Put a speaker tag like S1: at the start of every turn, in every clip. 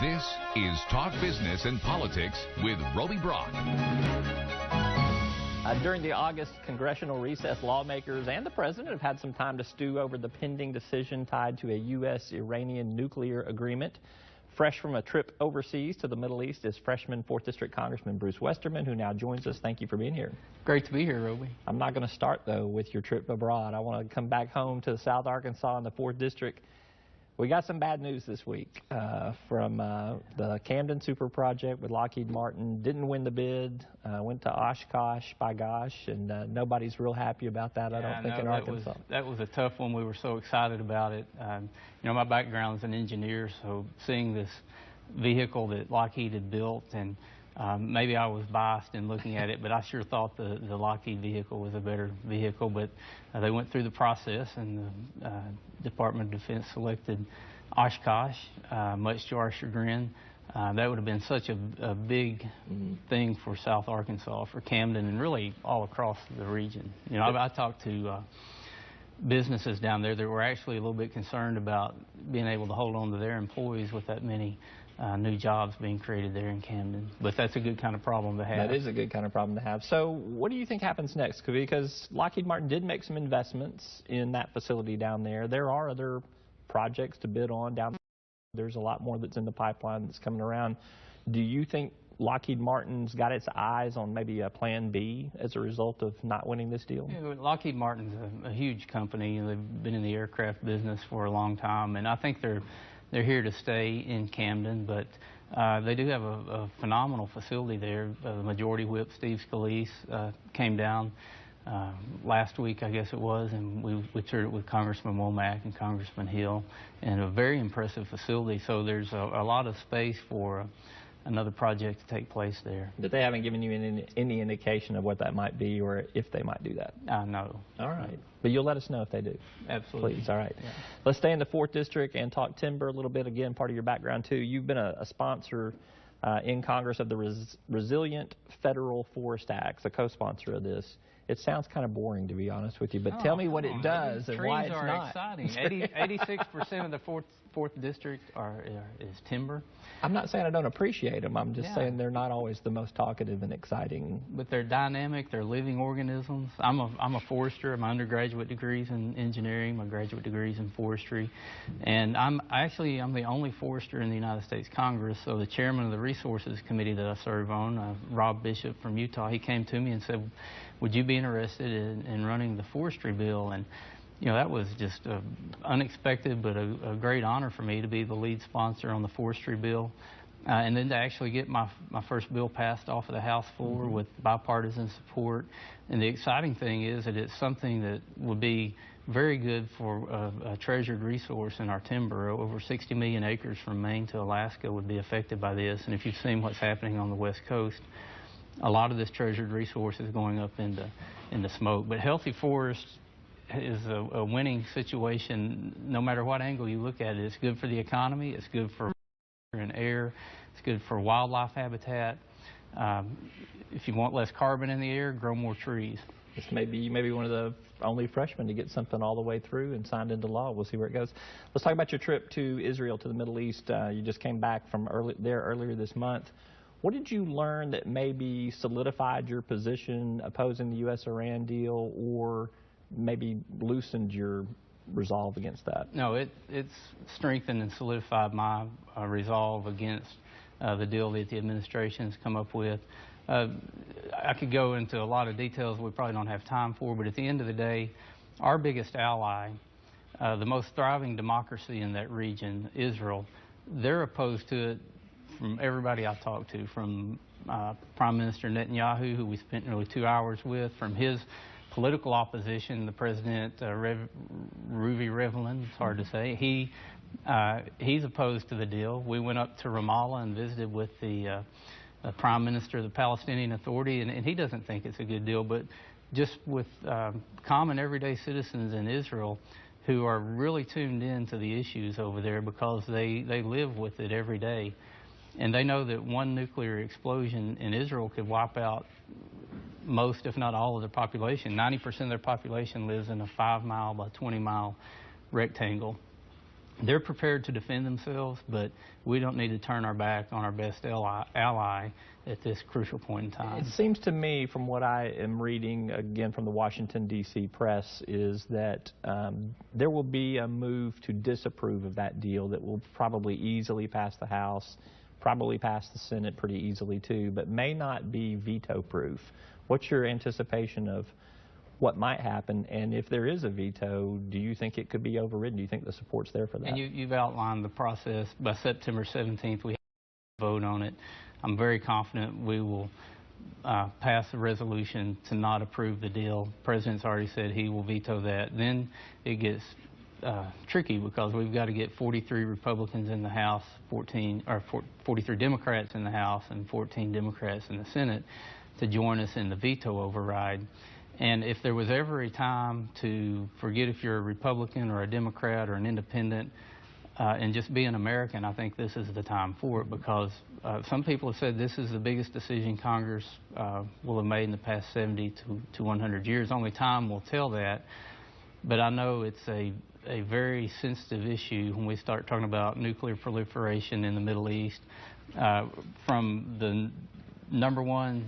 S1: This is Talk Business and Politics with Roby Brock.
S2: During the August congressional recess, lawmakers and the president have had some time to stew over the pending decision tied to a U.S.-Iranian nuclear agreement. Fresh from a trip overseas to the Middle East is freshman 4th District Congressman Bruce Westerman, who now joins us. Thank you for being here.
S3: Great to be here, Roby.
S2: I'm not going to start, though, with your trip abroad. I want to come back home to South Arkansas in the 4th District. We got some bad news this week from the Camden Super Project with Lockheed Martin. Didn't win the bid, went to Oshkosh, by gosh, and nobody's real happy about that, I don't think, in Arkansas.
S3: That was a tough one. We were so excited about it. You know, my background is an engineer, so seeing this vehicle that Lockheed had built, and maybe I was biased in looking at it, but I sure thought the Lockheed vehicle was a better vehicle. But they went through the process, and the Department of Defense selected Oshkosh, much to our chagrin. That would have been such a big thing for South Arkansas, for Camden, and really all across the region. You know, I talked to businesses down there that were actually a little bit concerned about being able to hold on to their employees with that many new jobs being created there in Camden. But that's a good kind of problem to have.
S2: That is a good kind of problem to have. So what do you think happens next? Because Lockheed Martin did make some investments in that facility down there. There are other projects to bid on down there. There's a lot more that's in the pipeline that's coming around. Do you think Lockheed Martin's got its eyes on maybe a plan B as a result of not winning this deal?
S3: Yeah, Lockheed Martin's a huge company. They've been in the aircraft business for a long time, and I think they're here to stay in Camden, but they do have a phenomenal facility there. The Majority Whip, Steve Scalise, came down last week, I guess it was, and we toured it with Congressman Womack and Congressman Hill, and a very impressive facility. So there's a lot of space for another project to take place there.
S2: But they haven't given you any indication of what that might be or if they might do that?
S3: No.
S2: All right. But you'll let us know if they do.
S3: Absolutely.
S2: Please. All right.
S3: Yeah.
S2: Let's stay in the 4th District and talk timber a little bit. Again, part of your background, too. You've been a sponsor in Congress of the Resilient Federal Forest Act, a co-sponsor of this. It sounds kind of boring, to be honest with you, but tell me what it does and why it's not.
S3: Trees are exciting. 86% of the 4th District is timber.
S2: I'm not saying I don't appreciate them. I'm just saying they're not always the most talkative and exciting.
S3: But they're dynamic. They're living organisms. I'm a forester. My undergraduate degree's in engineering. My graduate degree's in forestry. And I'm the only forester in the United States Congress. So the chairman of the Resources Committee that I serve on, Rob Bishop from Utah, he came to me and said, would you be interested in running the forestry bill? And you know, that was just unexpected, but a great honor for me to be the lead sponsor on the forestry bill. And then to actually get my first bill passed off of the House floor with bipartisan support. And the exciting thing is that it's something that would be very good for a treasured resource in our timber. Over 60 million acres from Maine to Alaska would be affected by this. And if you've seen what's happening on the West Coast, a lot of this treasured resource is going up into smoke. But healthy forests is a winning situation no matter what angle you look at it. It's good for the economy, it's good for and air, it's good for wildlife habitat. If you want less carbon in the air, grow more trees.
S2: This may be one of the only freshmen to get something all the way through and signed into law. We'll see where it goes. Let's talk about your trip to Israel, to the Middle East. You just came back from earlier this month. What did you learn that maybe solidified your position opposing the U.S.-Iran deal, or maybe loosened your resolve against that?
S3: No, it's strengthened and solidified my resolve against the deal that the administration has come up with. I could go into a lot of details we probably don't have time for, but at the end of the day, our biggest ally, the most thriving democracy in that region, Israel, they're opposed to it from everybody I talked to, from Prime Minister Netanyahu, who we spent nearly 2 hours with, from his political opposition, the President, Roby Brock, it's hard to say. He's opposed to the deal. We went up to Ramallah and visited with the Prime Minister of the Palestinian Authority, and he doesn't think it's a good deal. But just with common everyday citizens in Israel who are really tuned in to the issues over there because they live with it every day. And they know that one nuclear explosion in Israel could wipe out most, if not all, of their population. 90% of their population lives in a 5-mile by 20-mile rectangle. They're prepared to defend themselves, but we don't need to turn our back on our best ally at this crucial point in time.
S2: It seems to me, from what I am reading, again from the Washington, D.C. press, is that there will be a move to disapprove of that deal that will probably easily pass the House, probably pass the Senate pretty easily too, but may not be veto-proof. What's your anticipation of what might happen, and if there is a veto, do you think it could be overridden? Do you think the support's there for that?
S3: And you've outlined the process. By September 17th, we have to vote on it. I'm very confident we will pass a resolution to not approve the deal. The President's already said he will veto that. Then it gets tricky because we've got to get 43 Republicans in the House, 43 Democrats in the House, and 14 Democrats in the Senate to join us in the veto override. And if there was ever a time to forget if you're a Republican or a Democrat or an independent and just be an American, I think this is the time for it, because some people have said this is the biggest decision Congress will have made in the past 70 to 100 years. Only time will tell that. But I know it's a very sensitive issue when we start talking about nuclear proliferation in the Middle East. From the #1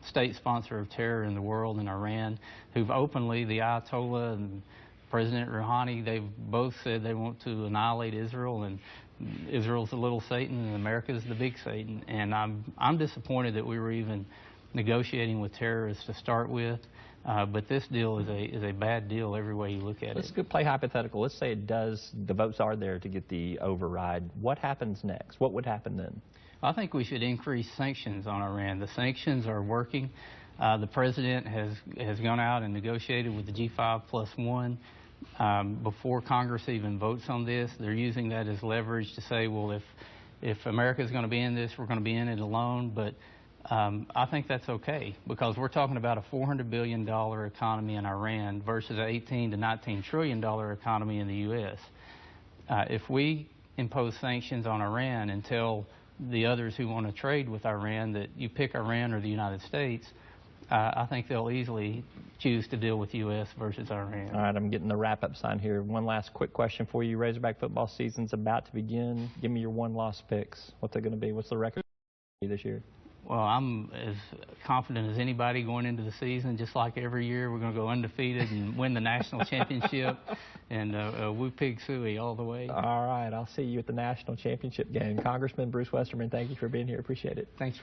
S3: state sponsor of terror in the world, in Iran, who've openly, the Ayatollah and President Rouhani, they've both said they want to annihilate Israel, and Israel's the little Satan and America's the big Satan. And I'm disappointed that we were even negotiating with terrorists to start with. But this deal is a bad deal every way you look at it.
S2: Let's play hypothetical. Let's say it does, the votes are there to get the override. What happens next? What would happen then?
S3: I think we should increase sanctions on Iran. The sanctions are working. The President has gone out and negotiated with the G5+1 before Congress even votes on this. They're using that as leverage to say, well, if America is going to be in this, we're going to be in it alone. But I think that's okay, because we're talking about a $400 billion economy in Iran versus an $18 to $19 trillion economy in the U.S. If we impose sanctions on Iran and tell the others who want to trade with Iran that you pick Iran or the United States, I think they'll easily choose to deal with U.S. versus Iran.
S2: All right, I'm getting the wrap-up sign here. One last quick question for you. Razorback football season's about to begin. Give me your one-loss picks. What they're going to be? What's the record this year?
S3: Well, I'm as confident as anybody going into the season. Just like every year, we're going to go undefeated and win the national championship, and woo pig suey all the way.
S2: All right, I'll see you at the national championship game. Congressman Bruce Westerman, thank you for being here. Appreciate it.
S3: Thanks, Rob.